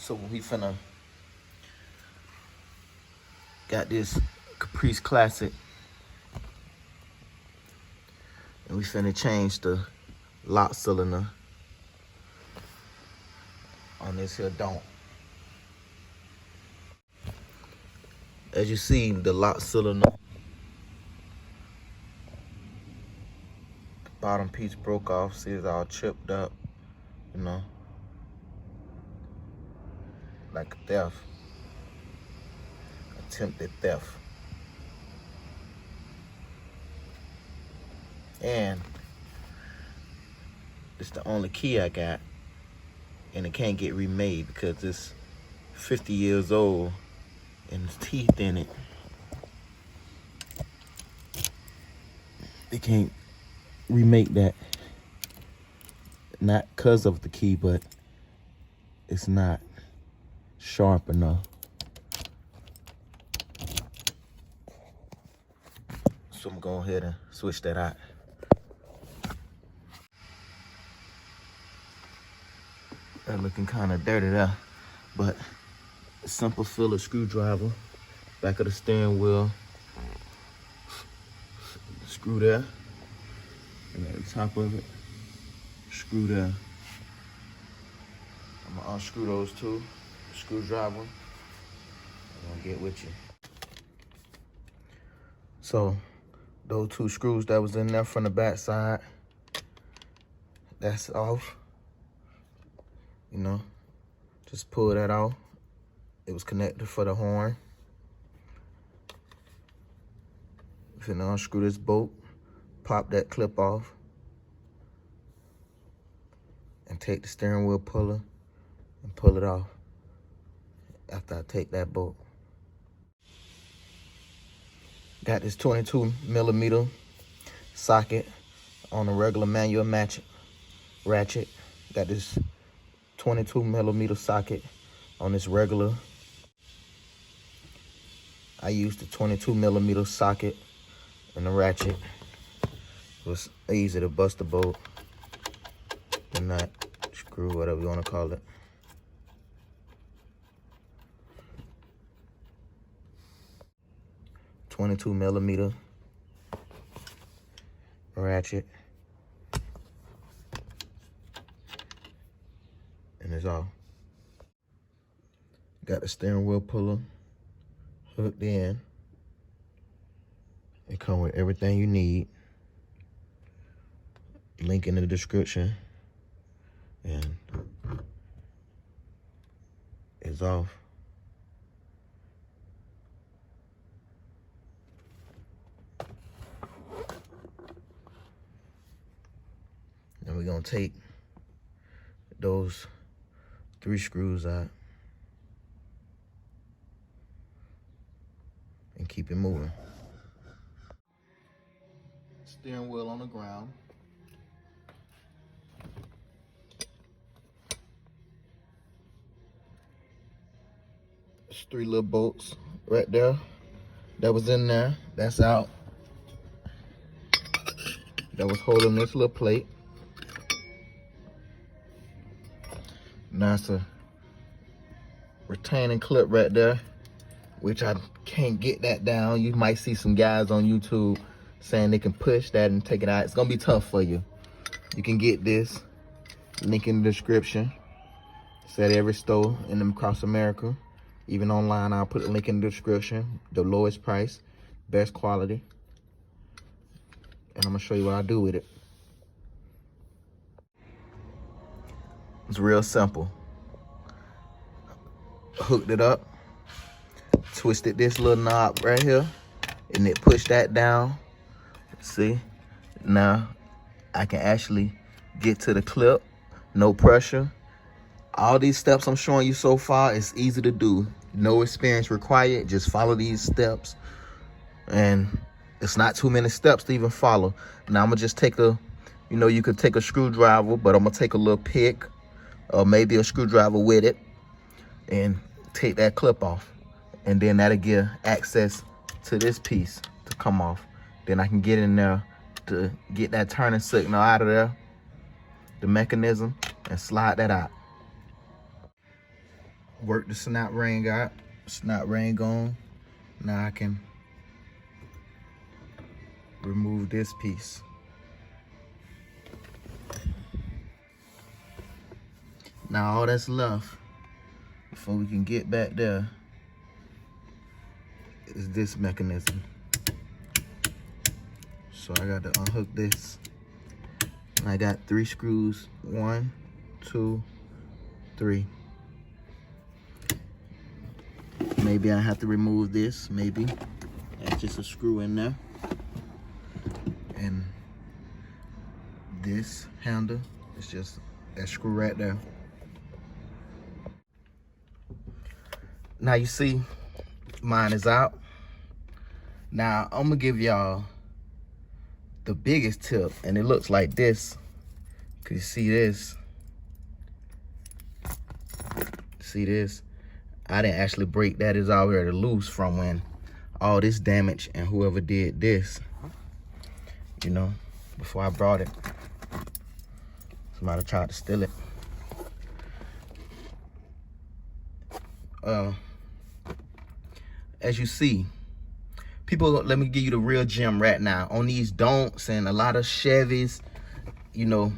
So we finna got this Caprice Classic, and we finna change the lock cylinder on this here Donk. As you see, the lock cylinder, the bottom piece broke off. See, it's all chipped up, you know, like a theft, attempted theft. And it's the only key I got, and it can't get remade because it's 50 years old and there's teeth in it. They can't remake that. Not because of the key, but it's not sharp enough. So I'm going ahead and switch that out. That looking kind of dirty there, but a simple filler screwdriver, back of the steering wheel, screw there, and at the top of it, screw there. I'm gonna unscrew those two, screwdriver, I'm gonna get with you. So those two screws that was in there from the back side, that's off. You know, just pull that off. It was connected for the horn. Finna unscrew this bolt, pop that clip off, and take the steering wheel puller and pull it off after I take that bolt. Got this 22mm socket on a regular manual ratchet. Got this 22mm socket on this regular. I used the 22mm socket and the ratchet. It was easy to bust the bolt, the nut, screw, whatever you want to call it. .22mm ratchet, and it's off. Got the steering wheel puller hooked in. It comes with everything you need. Link in the description. And it's off. And we're gonna take those 3 screws out and keep it moving. Steering wheel on the ground. There's 3 little bolts right there. That was in there. That's out. That was holding this little plate. Now it's a retaining clip right there, which I can't get that down. You might see some guys on YouTube saying they can push that and take it out. It's gonna be tough for you. You can get this, link in the description. It's at every store in them across America. Even online, I'll put a link in the description. The lowest price, best quality. And I'm gonna show you what I do with it. It's real simple. Hooked it up, twisted this little knob right here, and it pushed that down. See, now I can actually get to the clip, no pressure. All these steps I'm showing you so far, it's easy to do. No experience required, just follow these steps. And it's not too many steps to even follow. Now I'm gonna just take a, you know, you could take a screwdriver, but I'm gonna take a little pick, or maybe a screwdriver with it, and take that clip off. And then that'll give access to this piece to come off. Then I can get in there to get that turning signal out of there, the mechanism, and slide that out. work the snap ring out. Snap ring gone. Now I can remove this piece. Now all that's left before we can get back there is this mechanism. So I got to unhook this. And I got 3 screws. 1, 2, 3. Maybe I have to remove this, maybe. That's just a screw in there. And this handle is just that screw right there. Now you see, mine is out. Now I'm gonna give y'all the biggest tip, and it looks like this. Can you see this? See this? I didn't actually break that. It's already loose from when all this damage and whoever did this, you know, before I brought it. Somebody tried to steal it. As you see, people, let me give you the real gem right now. On these Donks and a lot of Chevys, you know,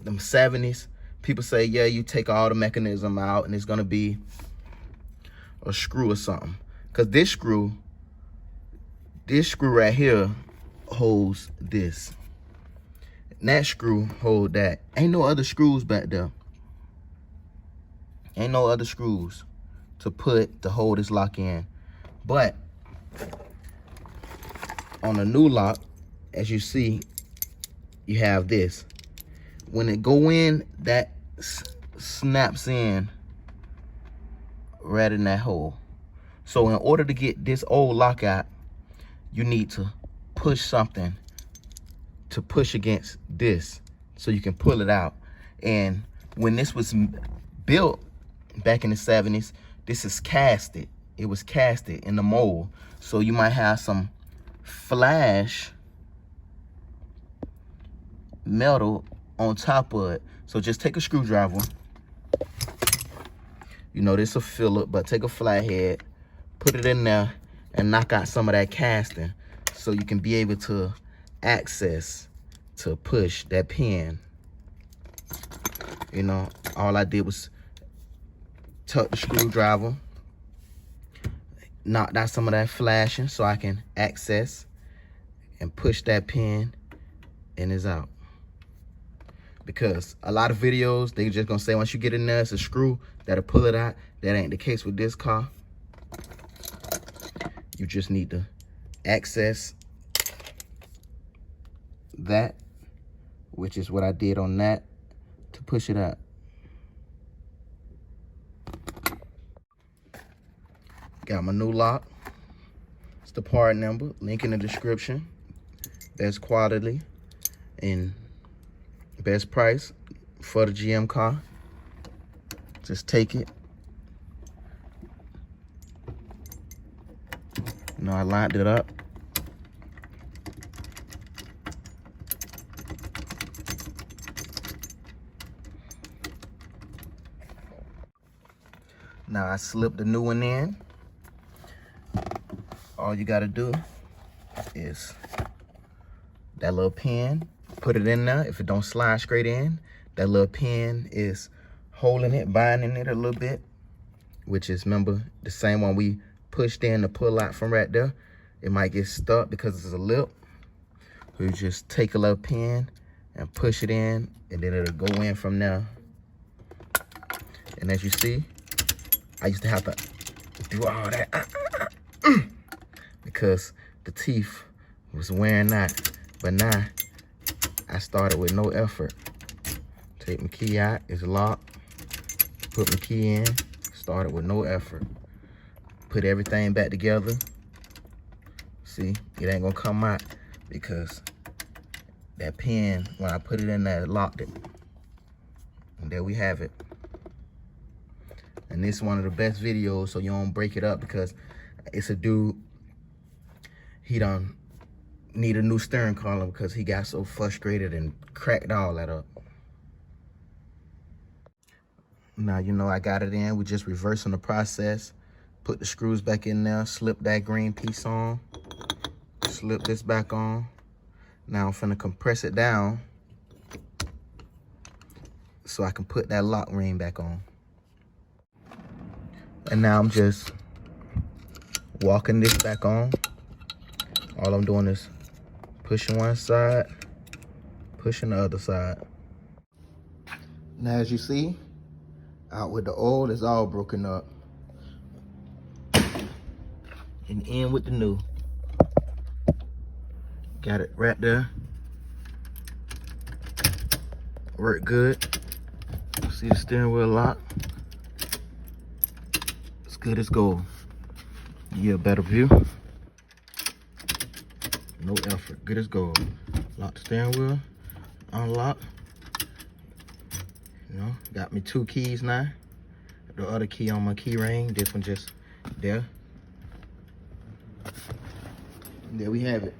them 70s, people say, yeah, you take all the mechanism out and it's gonna be a screw or something. Cause this screw right here holds this. And that screw hold that. Ain't no other screws back there. Ain't no other screws to hold this lock in. But on a new lock, as you see, you have this. When it go in, that snaps in right in that hole. So in order to get this old lock out, you need to push something to push against this so you can pull it out. And when this was built back in the 70s, this is casted. It was casted in the mold. So you might have some flash metal on top of it. So just take a screwdriver. You know, this will fill it, but take a flathead, put it in there, and knock out some of that casting so you can be able to access to push that pin. You know, all I did was tuck the screwdriver, knocked out some of that flashing so I can access and push that pin, and it's out. Because a lot of videos, they just gonna say once you get in there, it's a screw that'll pull it out. That ain't the case with this car. You just need to access that, which is what I did on that, to push it out. Got my new lock. It's the part number, link in the description. Best quality and best price for the GM car. Just take it. You know, I lined it up. Now I slipped the new one in. All you gotta do is that little pin, put it in there. If it don't slide straight in, that little pin is holding it, binding it a little bit, which is, remember, the same one we pushed in to pull out from right there. It might get stuck because it's a lip. So you just take a little pin and push it in, and then it'll go in from there. And as you see, I used to have to do all that because the teeth was wearing out. But now I started with no effort. Take my key out, it's locked. Put my key in, started with no effort. Put everything back together. See, it ain't gonna come out because that pin, when I put it in there, it locked it. And there we have it. And this is one of the best videos so you don't break it up, because it's a dude, he done need a new steering column because he got so frustrated and cracked all that up. Now, you know, I got it in. We're just reversing the process. Put the screws back in there, slip that green piece on, slip this back on. Now I'm finna compress it down so I can put that lock ring back on. And now I'm just walking this back on. All I'm doing is pushing one side, pushing the other side. Now, as you see, out with the old, it's all broken up. And in with the new. Got it right there. Work good. See the steering wheel lock? It's good as gold. Yeah, better view. No effort, good as gold. Lock the steering wheel, unlock. You know, got me 2 keys now. The other key on my key ring, this one just there. There we have it.